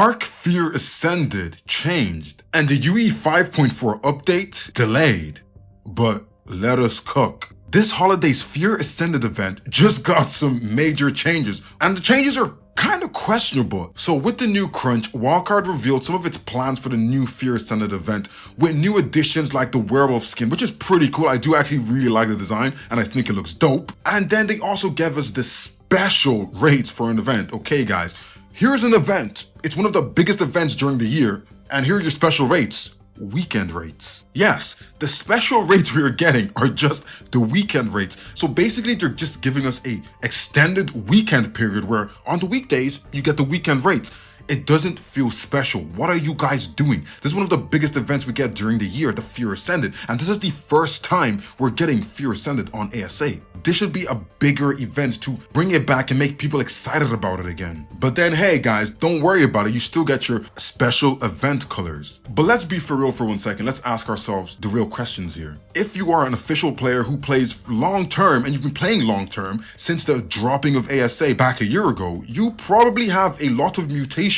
Ark Fear Ascended changed, and the UE 5.4 update delayed. But let us cook. This holiday's Fear Ascended event just got some major changes, and the changes are kind of questionable. So with the new crunch, Wildcard revealed some of its plans for the new Fear Ascended event with new additions like the werewolf skin, which is pretty cool. I do actually really like the design and I think it looks dope. And then they also gave us the special rates for an event. Okay guys, here's an event. It's one of the biggest events during the year, and here are your special rates. Weekend rates. Yes, the special rates we are getting are just the weekend rates. So basically they're just giving us a extended weekend period where on the weekdays you get the weekend rates. It doesn't feel special. What are you guys doing? This is one of the biggest events we get during the year, the Fear Ascended, and this is the first time we're getting Fear Ascended on ASA. This should be a bigger event to bring it back and make people excited about it again. But then hey guys, don't worry about it, you still get your special event colors. But let's be for real for 1 second, let's ask ourselves the real questions here. If you are an official player who plays long term, and you've been playing long term since the dropping of ASA back a year ago, you probably have a lot of mutations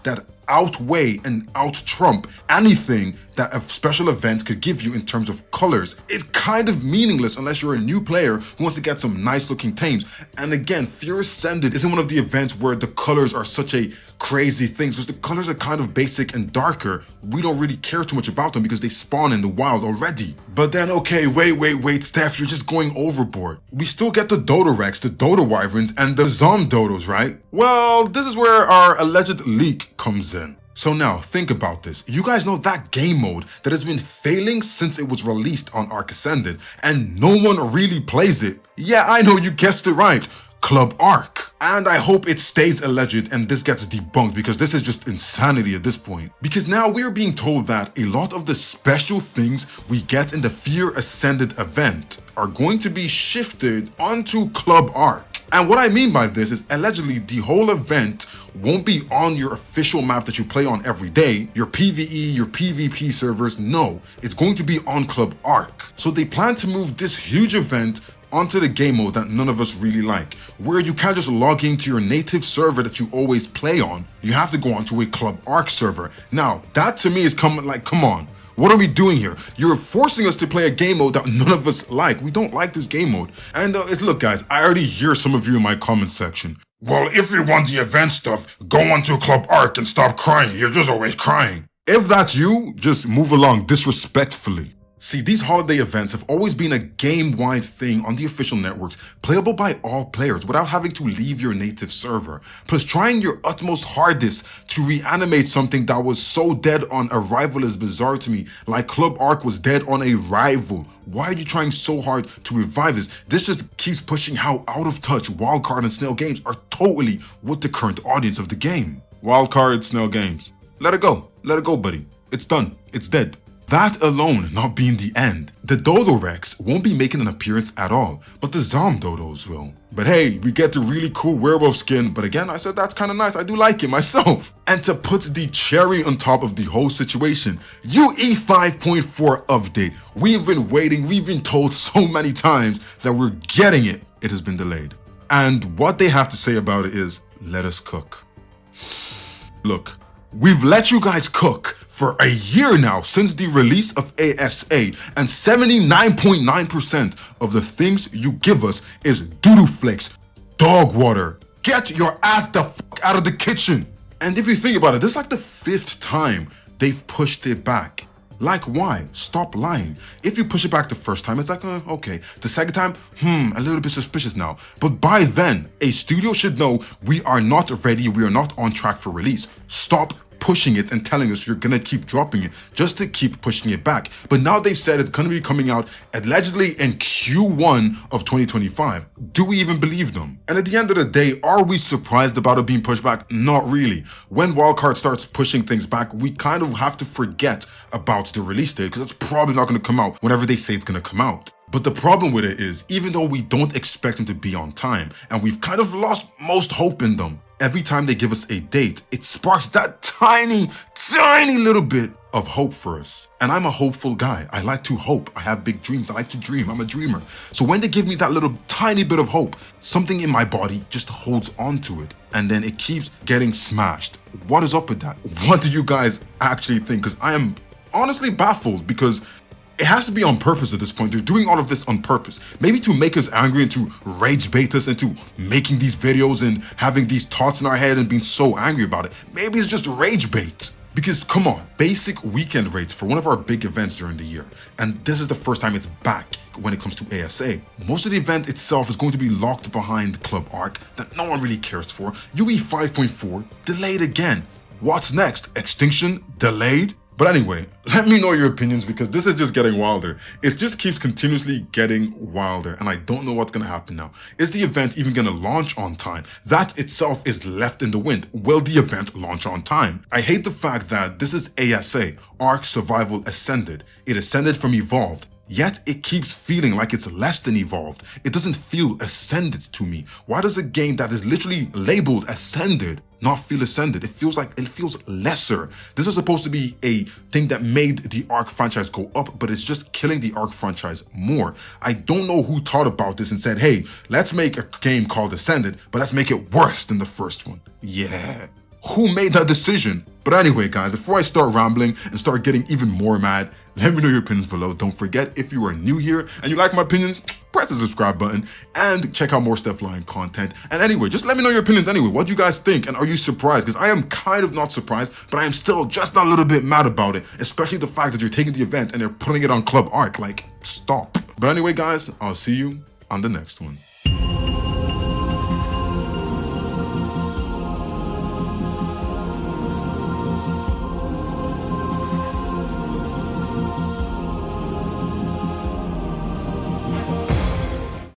that outweigh and out-trump anything that a special event could give you in terms of colors. It's kind of meaningless unless you're a new player who wants to get some nice looking tames. And again, Fear Ascended isn't one of the events where the colors are such a crazy thing, because the colors are kind of basic and darker. We don't really care too much about them because they spawn in the wild already. But then okay, wait, Steph, you're just going overboard. We still get the Dodo Rex, the Dodo Wyverns, and the Zom Dodos, right? Well, this is where our alleged leak comes in. So now, think about this. You guys know that game mode that has been failing since it was released on Ark Ascended, and no one really plays it. Yeah, I know, you guessed it right. Club Ark. And I hope it stays alleged and this gets debunked, because this is just insanity at this point. Because now we're being told that a lot of the special things we get in the Fear Ascended event are going to be shifted onto Club Ark. And what I mean by this is allegedly the whole event won't be on your official map that you play on every day, your PvE, your PvP servers. No, it's going to be on Club Ark. So they plan to move this huge event onto the game mode that none of us really like, where you can't just log into your native server that you always play on. You have to go onto a Club Ark server. Now, that to me is come on. What are we doing here? You're forcing us to play a game mode that none of us like. We don't like this game mode. And look guys, I already hear some of you in my comment section. Well, if you want the event stuff, go onto Club Ark and stop crying. You're just always crying. If that's you, just move along disrespectfully. See, these holiday events have always been a game-wide thing on the official networks, playable by all players without having to leave your native server, plus trying your utmost hardest to reanimate something that was so dead on arrival is bizarre to me, like Club Ark was dead on arrival. Why are you trying so hard to revive this? This just keeps pushing how out of touch Wildcard and Snail Games are totally with the current audience of the game. Wildcard, Snail Games. Let it go, buddy. It's done, it's dead. That alone not being the end. The Dodo Rex won't be making an appearance at all, but the Zom Dodos will. But hey, we get the really cool werewolf skin, but again, I said that's kind of nice, I do like it myself. And to put the cherry on top of the whole situation, UE5.4 update. We've been waiting, we've been told so many times that we're getting it. It has been delayed. And what they have to say about it is, let us cook. Look, we've let you guys cook for a year now since the release of ASA, and 79.9% of the things you give us is doo-doo flakes, dog water. Get your ass the fuck out of the kitchen. And if you think about it, this is like the 5th time they've pushed it back. Like why? Stop lying. If you push it back the first time, it's like, okay. The second time, a little bit suspicious now. But by then, a studio should know we are not ready, we are not on track for release. Stop pushing it and telling us you're gonna keep dropping it just to keep pushing it back. But now they've said it's gonna be coming out allegedly in Q1 of 2025. Do we even believe them? And at the end of the day, are we surprised about it being pushed back? Not really. When Wildcard starts pushing things back, we kind of have to forget about the release date, because it's probably not gonna come out whenever they say it's gonna come out. But the problem with it is, even though we don't expect them to be on time, and we've kind of lost most hope in them, every time they give us a date, it sparks that tiny little bit of hope for us. And I'm a hopeful guy. I like to hope. I have big dreams. I like to dream. I'm a dreamer. So when they give me that little tiny bit of hope, something in my body just holds on to it. And then it keeps getting smashed. What is up with that? What do you guys actually think? Because I am honestly baffled, because it has to be on purpose at this point. They're doing all of this on purpose. Maybe to make us angry and to rage bait us into making these videos and having these thoughts in our head and being so angry about it. Maybe it's just rage bait. Because come on, basic weekend rates for one of our big events during the year. And this is the first time it's back when it comes to ASA. Most of the event itself is going to be locked behind Club Ark that no one really cares for. UE5.4 delayed again. What's next? Extinction? Delayed? But anyway, let me know your opinions, because this is just getting wilder. It just keeps continuously getting wilder, and I don't know what's gonna happen now. Is the event even gonna launch on time? That itself is left in the wind. Will the event launch on time? I hate the fact that this is ASA, Ark Survival Ascended. It ascended from Evolved. Yet it keeps feeling like it's less than Evolved. It doesn't feel Ascended to me. Why does a game that is literally labeled Ascended not feel Ascended? It feels like it feels lesser. This is supposed to be a thing that made the Ark franchise go up, but it's just killing the Ark franchise more. I don't know who thought about this and said, hey, let's make a game called Ascended, but let's make it worse than the first one. Yeah. Who made that decision? But anyway, guys, before I start rambling and start getting even more mad, let me know your opinions below. Don't forget, if you are new here and you like my opinions, press the subscribe button and check out more Stephlyon content. And anyway, just let me know your opinions anyway. What do you guys think? And are you surprised? Because I am kind of not surprised, but I am still just a little bit mad about it, especially the fact that you're taking the event and they're putting it on Club Ark. Like, stop. But anyway, guys, I'll see you on the next one.